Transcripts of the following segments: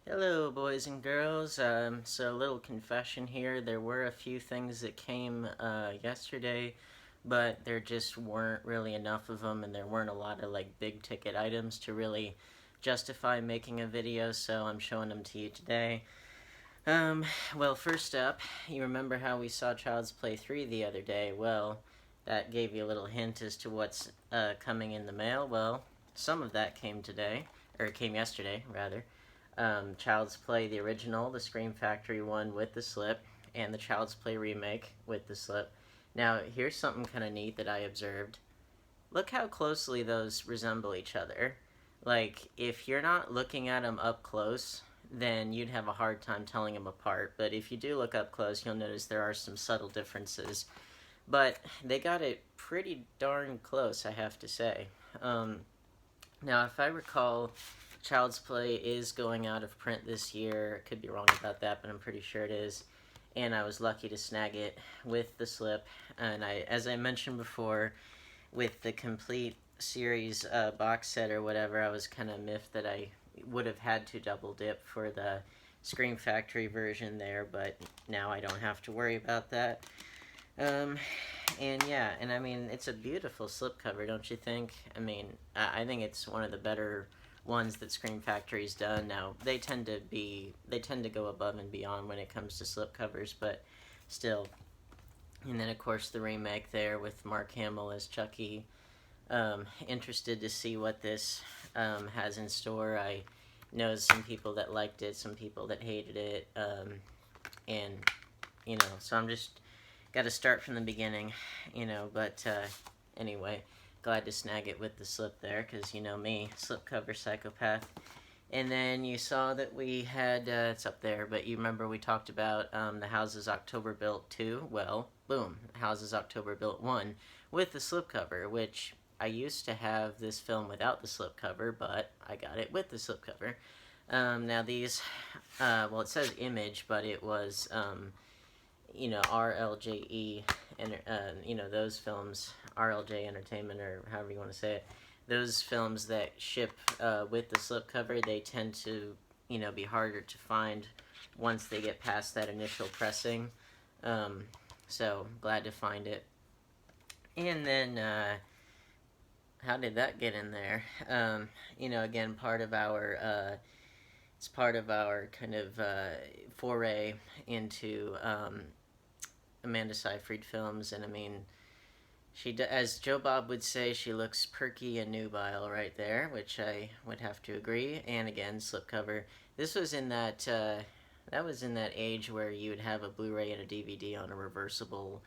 Hello, boys and girls. So, a little confession here. There were a few things that came yesterday, but there just weren't really enough of them, and there weren't a lot of big ticket items to really justify making a video. So, I'm showing them to you today. Um, well, first up, you remember how we saw Child's Play 3 the other day? Well, that gave you a little hint as to what's coming in the mail. Well, some of that came today, or came yesterday, rather. Child's Play, the original, the Scream Factory one with the slip, and the Child's Play remake with the slip. Now, here's something kind of neat that I observed. Look how closely those resemble each other. Like, if you're not looking at them up close, then you'd have a hard time telling them apart. But if you do look up close, you'll notice there are some subtle differences. But they got it pretty darn close, I have to say. Now, if I recall, Child's Play is going out of print this year. Could be wrong about that, but I'm pretty sure it is. And I was lucky to snag it with the slip. And as I mentioned before, with the complete series box set or whatever, I was kind of miffed that I would have had to double dip for the Scream Factory version there, but now I don't have to worry about that. Um, and yeah, and I mean, it's a beautiful slipcover, don't you think? I mean, I think it's one of the better ones that Scream Factory's done. Now, they tend to go above and beyond when it comes to slipcovers, but still. And then, of course, the remake there with Mark Hamill as Chucky. Interested to see what this has in store. I know some people that liked it, some people that hated it, and so I'm just got to start from the beginning, But anyway, glad to snag it with the slip there, because you know me, slipcover psychopath. And then you saw that we had, it's up there, but you remember we talked about the Houses October Built 2? Well, boom, Houses October Built 1 with the slipcover, which I used to have this film without the slipcover, but I got it with the slipcover. Now these, well, it says Image, but it was, RLJE, and, those films, RLJ Entertainment, or however you want to say it, those films that ship with the slipcover, they tend to, be harder to find once they get past that initial pressing. So, glad to find it. And then, how did that get in there? Again, it's part of our kind of foray into Amanda Seyfried films, and I mean, as Joe Bob would say, she looks perky and nubile right there, which I would have to agree. And again, slipcover. This was in that was in that age where you would have a Blu-ray and a DVD on a reversible,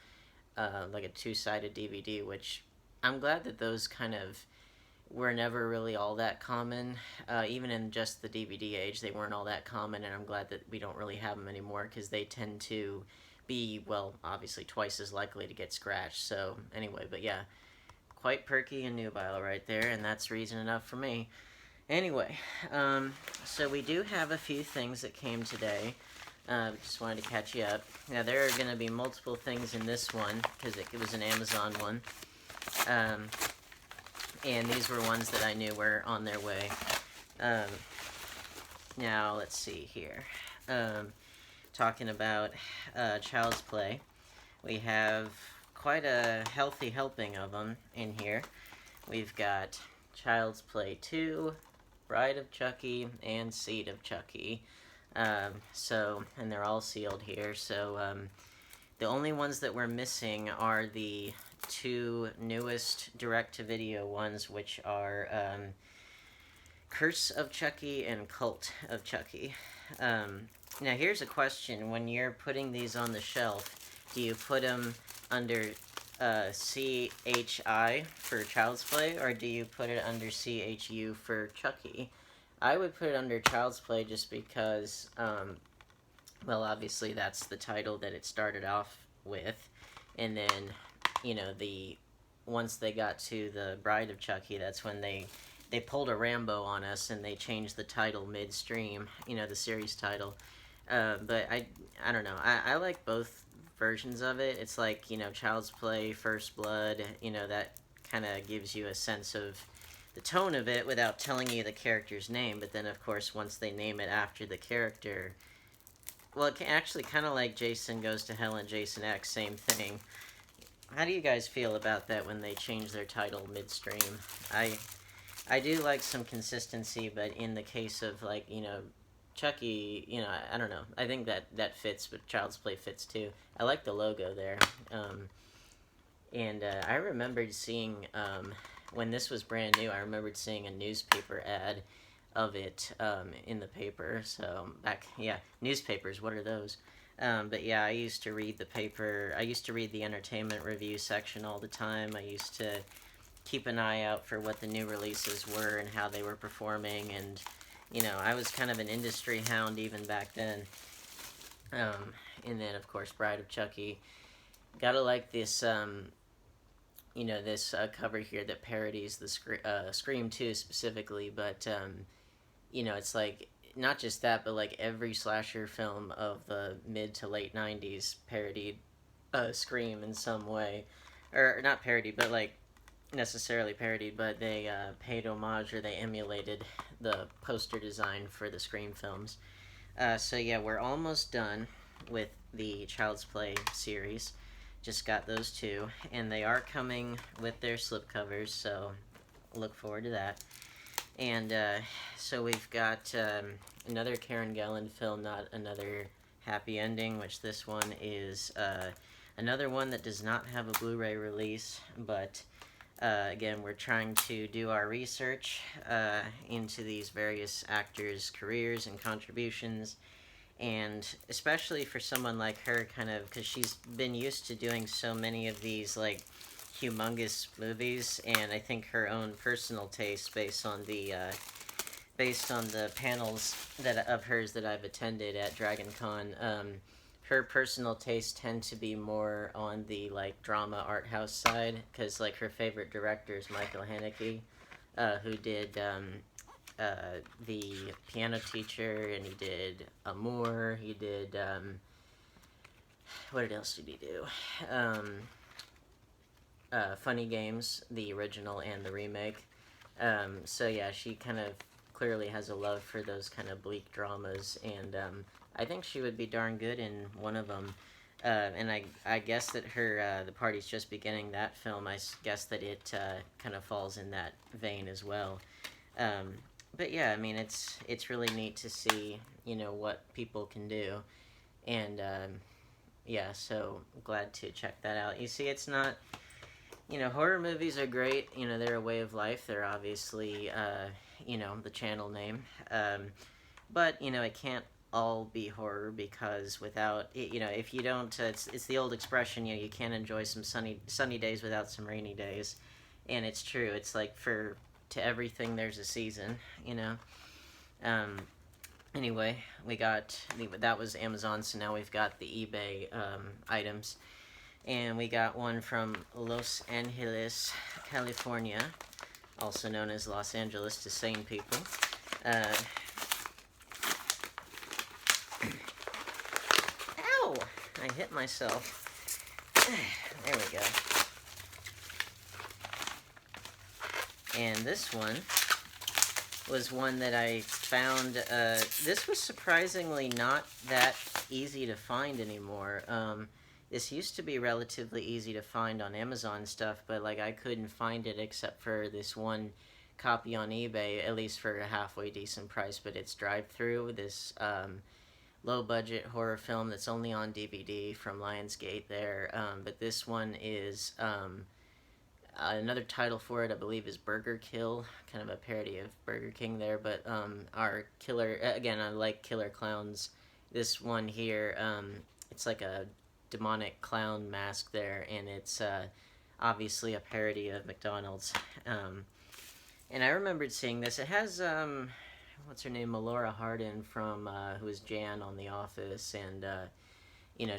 like a two-sided DVD, which I'm glad that those kind of were never really all that common. Even in just the DVD age, they weren't all that common, and I'm glad that we don't really have them anymore, because they tend to be, well, obviously twice as likely to get scratched. So anyway, but yeah, quite perky and nubile right there, and that's reason enough for me. Anyway, so we do have a few things that came today. Just wanted to catch you up. Now, there are going to be multiple things in this one, because it was an Amazon one. And these were ones that I knew were on their way. Now, let's see here. Talking about Child's Play, we have quite a healthy helping of them in here. We've got Child's Play 2, Bride of Chucky, and Seed of Chucky. And they're all sealed here. So the only ones that we're missing are the two newest direct-to-video ones, which are Curse of Chucky and Cult of Chucky. Now, here's a question. When you're putting these on the shelf, do you put them under CHI for Child's Play, or do you put it under CHU for Chucky? I would put it under Child's Play just because, well, obviously that's the title that it started off with. And then, once they got to the Bride of Chucky, that's when they pulled a Rambo on us and they changed the title midstream, the series title. But I don't know. I like both versions of it. It's like, Child's Play, First Blood, that kind of gives you a sense of the tone of it without telling you the character's name. But then, of course, once they name it after the character, well, it can actually kind of like Jason Goes to Hell and Jason X, same thing. How do you guys feel about that when they change their title midstream? I do like some consistency, but in the case of, like, Chucky, I don't know. I think that fits, but Child's Play fits too. I like the logo there. And I remembered seeing, when this was brand new, I remembered seeing a newspaper ad of it in the paper. So, newspapers, what are those? But yeah, I used to read the paper. I used to read the entertainment review section all the time. I used to keep an eye out for what the new releases were and how they were performing, and I was kind of an industry hound even back then. And then, of course, Bride of Chucky. Gotta like this, this cover here that parodies the Scream 2 specifically, but, it's like, not just that, but like every slasher film of the mid to late 90s parodied Scream in some way. Or, not parodied, but like, necessarily parodied, but they paid homage, or they emulated the poster design for the Scream films. So yeah, we're almost done with the Child's Play series. Just got those two, and they are coming with their slipcovers, so look forward to that. And so we've got another Karen Gillan film, Not Another Happy Ending, which this one is another one that does not have a Blu-ray release, but again, we're trying to do our research into these various actors' careers and contributions, and especially for someone like her, kind of, because she's been used to doing so many of these, like, humongous movies, and I think her own personal taste, based on the panels of hers that I've attended at Dragon Con, her personal tastes tend to be more on the, like, drama art house side, because, like, her favorite director is Michael Haneke, who did The Piano Teacher, and he did Amour, he did what else did he do? Funny Games, the original and the remake. So yeah, she kind of clearly has a love for those kind of bleak dramas, and I think she would be darn good in one of them. And I guess that her The Party's Just Beginning, that film, I guess that it kind of falls in that vein as well. But yeah, I mean, it's really neat to see, what people can do, and yeah, so glad to check that out. You see, it's not, horror movies are great. They're a way of life. They're obviously, the channel name. But, it can't all be horror, because without, if you don't, it's the old expression, you can't enjoy some sunny days without some rainy days. And it's true. It's like to everything there's a season, Anyway, that was Amazon, so now we've got the eBay items. And we got one from Los Angeles, California, also known as Los Angeles to sane people. Ow! I hit myself. There we go. And this one was one that I found. This was surprisingly not that easy to find anymore. This used to be relatively easy to find on Amazon stuff, but like I couldn't find it except for this one copy on eBay, at least for a halfway decent price. But it's Drive-Thru, this low-budget horror film that's only on DVD from Lionsgate there. But this one is another title for it, I believe, is Burger Kill, kind of a parody of Burger King there. But our killer, again, I like killer clowns. This one here, it's like a demonic clown mask there, and it's obviously a parody of McDonald's. And I remembered seeing this. It has what's her name, Melora Hardin from who is Jan on The Office, and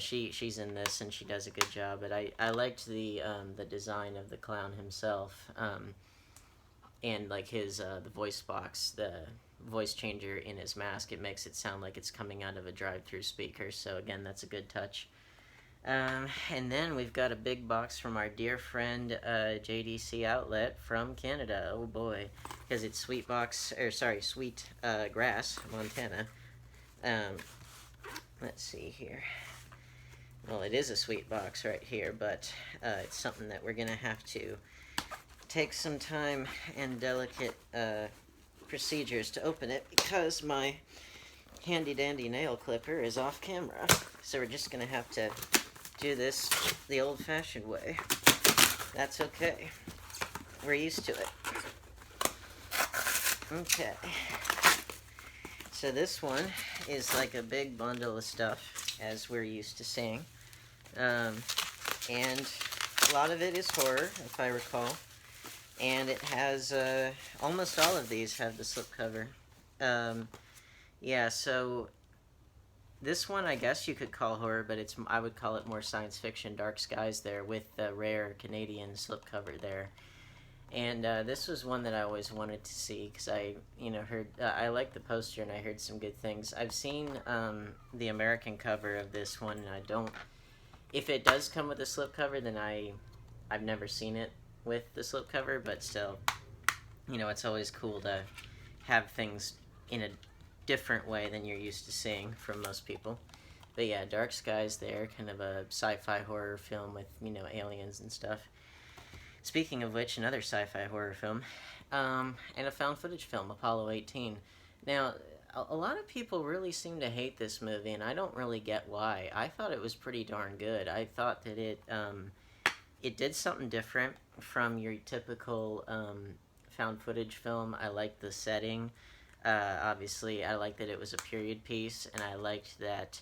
she's in this and she does a good job. But I liked the design of the clown himself, and like his the voice box, the voice changer in his mask. It makes it sound like it's coming out of a drive-through speaker. So again, that's a good touch. And then we've got a big box from our dear friend JDC Outlet from Canada. Oh boy, because it's Sweet Grass, Montana. Let's see here. Well, it is a sweet box right here, but it's something that we're gonna have to take some time and delicate procedures to open it because my handy dandy nail clipper is off camera. So we're just gonna have to do this the old-fashioned way. That's okay. We're used to it. Okay. So this one is like a big bundle of stuff, as we're used to seeing. And a lot of it is horror, if I recall. And it has, almost all of these have the slipcover. Yeah, so this one I guess you could call horror, but I would call it more science fiction, Dark Skies there, with the rare Canadian slipcover there. And this was one that I always wanted to see, because I heard, I liked the poster and I heard some good things. I've seen the American cover of this one, and I don't, if it does come with a slipcover, then I've never seen it with the slipcover, but still, it's always cool to have things in a different way than you're used to seeing from most people. But yeah, Dark Skies there, kind of a sci-fi horror film with, aliens and stuff. Speaking of which, another sci-fi horror film, and a found footage film, Apollo 18. Now, a lot of people really seem to hate this movie, and I don't really get why. I thought it was pretty darn good. I thought that it did something different from your typical found footage film. I liked the setting. Obviously, I liked that it was a period piece, and I liked that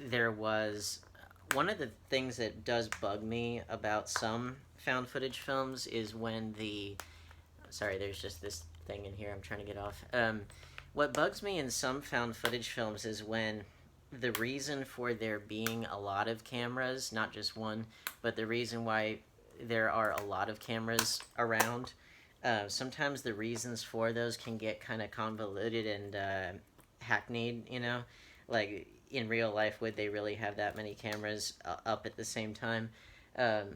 there was... One of the things that does bug me about some found footage films is when the... Sorry, there's just this thing in here I'm trying to get off. What bugs me in some found footage films is when the reason for there being a lot of cameras, not just one, but the reason why there are a lot of cameras around, sometimes the reasons for those can get kind of convoluted and hackneyed, Like, in real life, would they really have that many cameras up at the same time?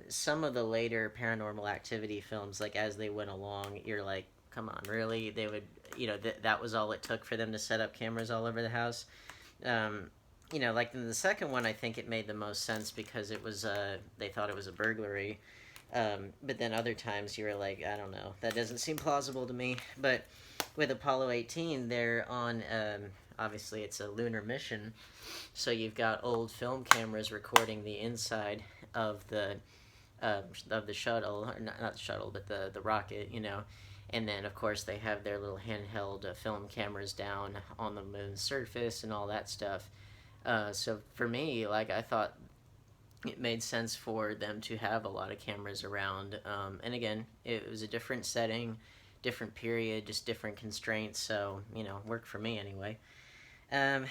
Some of the later Paranormal Activity films, like, as they went along, you're like, come on, really? They would, that was all it took for them to set up cameras all over the house? Like in the second one, I think it made the most sense because it was, they thought it was a burglary. But then other times you were like, I don't know, that doesn't seem plausible to me. But with Apollo 18, they're on, obviously it's a lunar mission, so you've got old film cameras recording the inside of the shuttle, or not the shuttle, but the rocket, And then, of course, they have their little handheld film cameras down on the moon's surface and all that stuff. So for me, like, I thought it made sense for them to have a lot of cameras around. And again, it was a different setting, different period, just different constraints. So, worked for me anyway. And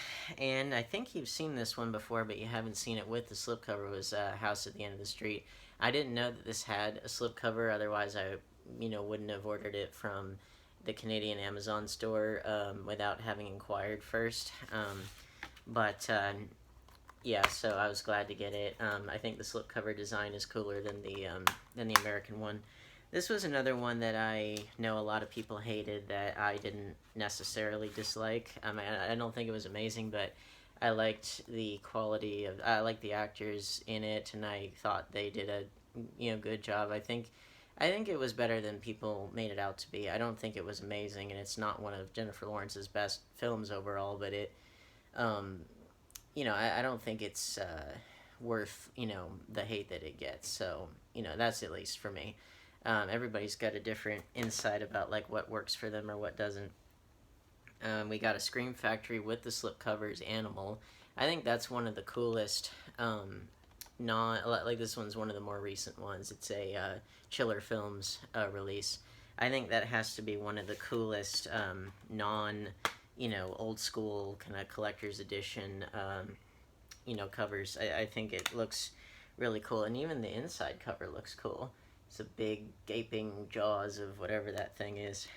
I think you've seen this one before, but you haven't seen it with the slipcover. Was House at the End of the Street. I didn't know that this had a slipcover, otherwise I wouldn't have ordered it from the Canadian Amazon store without having inquired first. Yeah, so I was glad to get it. I think the slipcover design is cooler than the American one. This was another one that I know a lot of people hated that I didn't necessarily dislike. I don't think it was amazing, but I liked the quality of... I liked the actors in it, and I thought they did a good job. I think it was better than people made it out to be. I don't think it was amazing, and it's not one of Jennifer Lawrence's best films overall, but it... I don't think it's worth, the hate that it gets. So, that's at least for me. Everybody's got a different insight about, like, what works for them or what doesn't. We got a Scream Factory with the slipcovers Animal. I think that's one of the coolest, like, this one's one of the more recent ones. It's a Chiller Films release. I think that has to be one of the coolest old school kind of collector's edition, covers. I think it looks really cool, and even the inside cover looks cool. It's a big gaping jaws of whatever that thing is.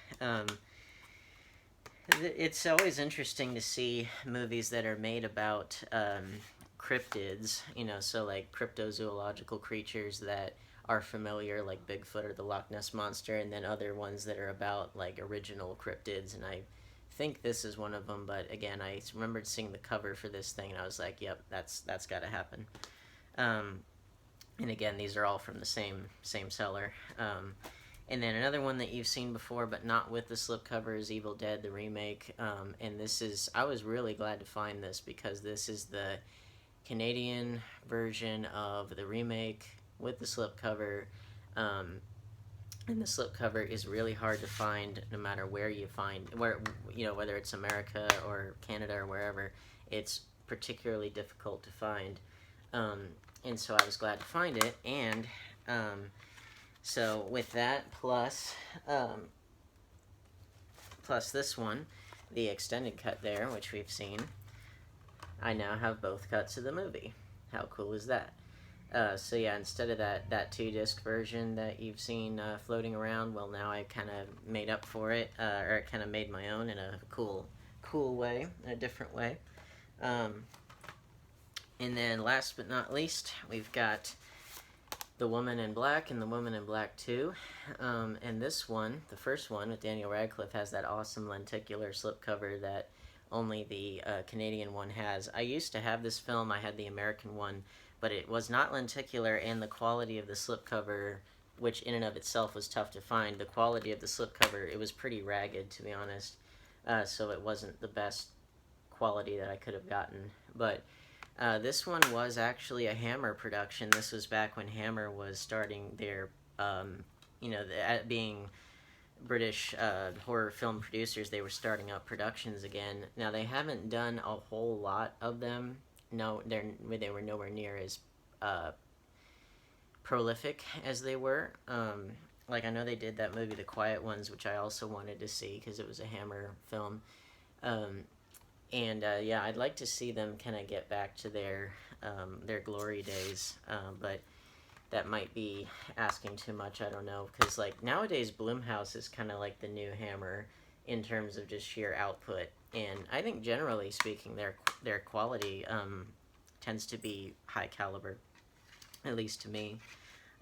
It's always interesting to see movies that are made about cryptids, you know, so like cryptozoological creatures that are familiar, like Bigfoot or the Loch Ness Monster, and then other ones that are about like original cryptids. And I think this is one of them, but again, I remembered seeing the cover for this thing, and I was like, "Yep, that's got to happen." And again, these are all from the same seller. And then another one that you've seen before, but not with the slipcover, is Evil Dead, the remake. And this is, I was really glad to find this because this is the Canadian version of the remake with the slipcover. And the slipcover is really hard to find no matter where you find, whether it's America or Canada or wherever, it's particularly difficult to find. And so I was glad to find it. And so with that, plus this one, the extended cut there, which we've seen, I now have both cuts of the movie. How cool is that? So yeah, instead of that 2-disc version that you've seen floating around, well, now I kind of made up for it, or kind of made my own in a cool way, in a different way. And then last but not least, we've got The Woman in Black and The Woman in Black 2. And this one, the first one with Daniel Radcliffe, has that awesome lenticular slipcover that only the Canadian one has. I used to have this film, I had the American one, but it was not lenticular, and the quality of the slipcover, which in and of itself was tough to find, the quality of the slipcover, it was pretty ragged, to be honest. So it wasn't the best quality that I could have gotten. But this one was actually a Hammer production. This was back when Hammer was starting their, being British horror film producers, they were starting up productions again. Now, they haven't done a whole lot of them. No, they were nowhere near as prolific as they were. Like, I know they did that movie, The Quiet Ones, which I also wanted to see because it was a Hammer film. Yeah, I'd like to see them kind of get back to their glory days, but that might be asking too much. I don't know, because like nowadays Blumhouse is kind of like the new Hammer in terms of just sheer output, and I think generally speaking their quality tends to be high caliber, at least to me.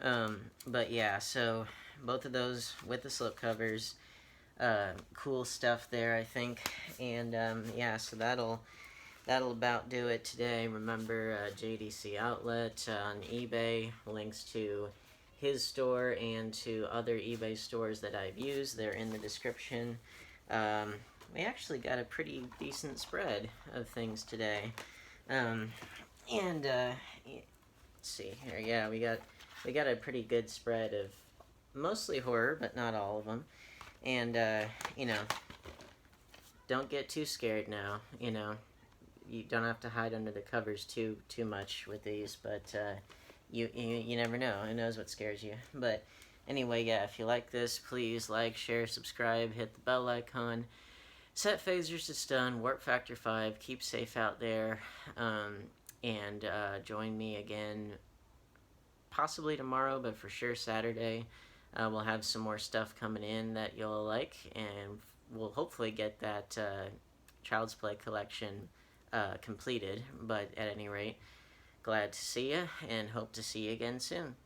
But yeah, so both of those with the slipcovers. Cool stuff there, I think. And yeah, so that'll about do it today. Remember, JDC Outlet on eBay, links to his store and to other eBay stores that I've used, they're in the description. We actually got a pretty decent spread of things today. Let's see here. Yeah, we got a pretty good spread of mostly horror, but not all of them. And don't get too scared now. You don't have to hide under the covers too much with these, but you never know. Who knows what scares you? But anyway, yeah, if you like this, please like, share, subscribe, hit the bell icon, set phasers to stun, warp factor 5, keep safe out there, and join me again possibly tomorrow, but for sure Saturday. We'll have some more stuff coming in that you'll like, and we'll hopefully get that Child's Play collection completed. But at any rate, glad to see you, and hope to see you again soon.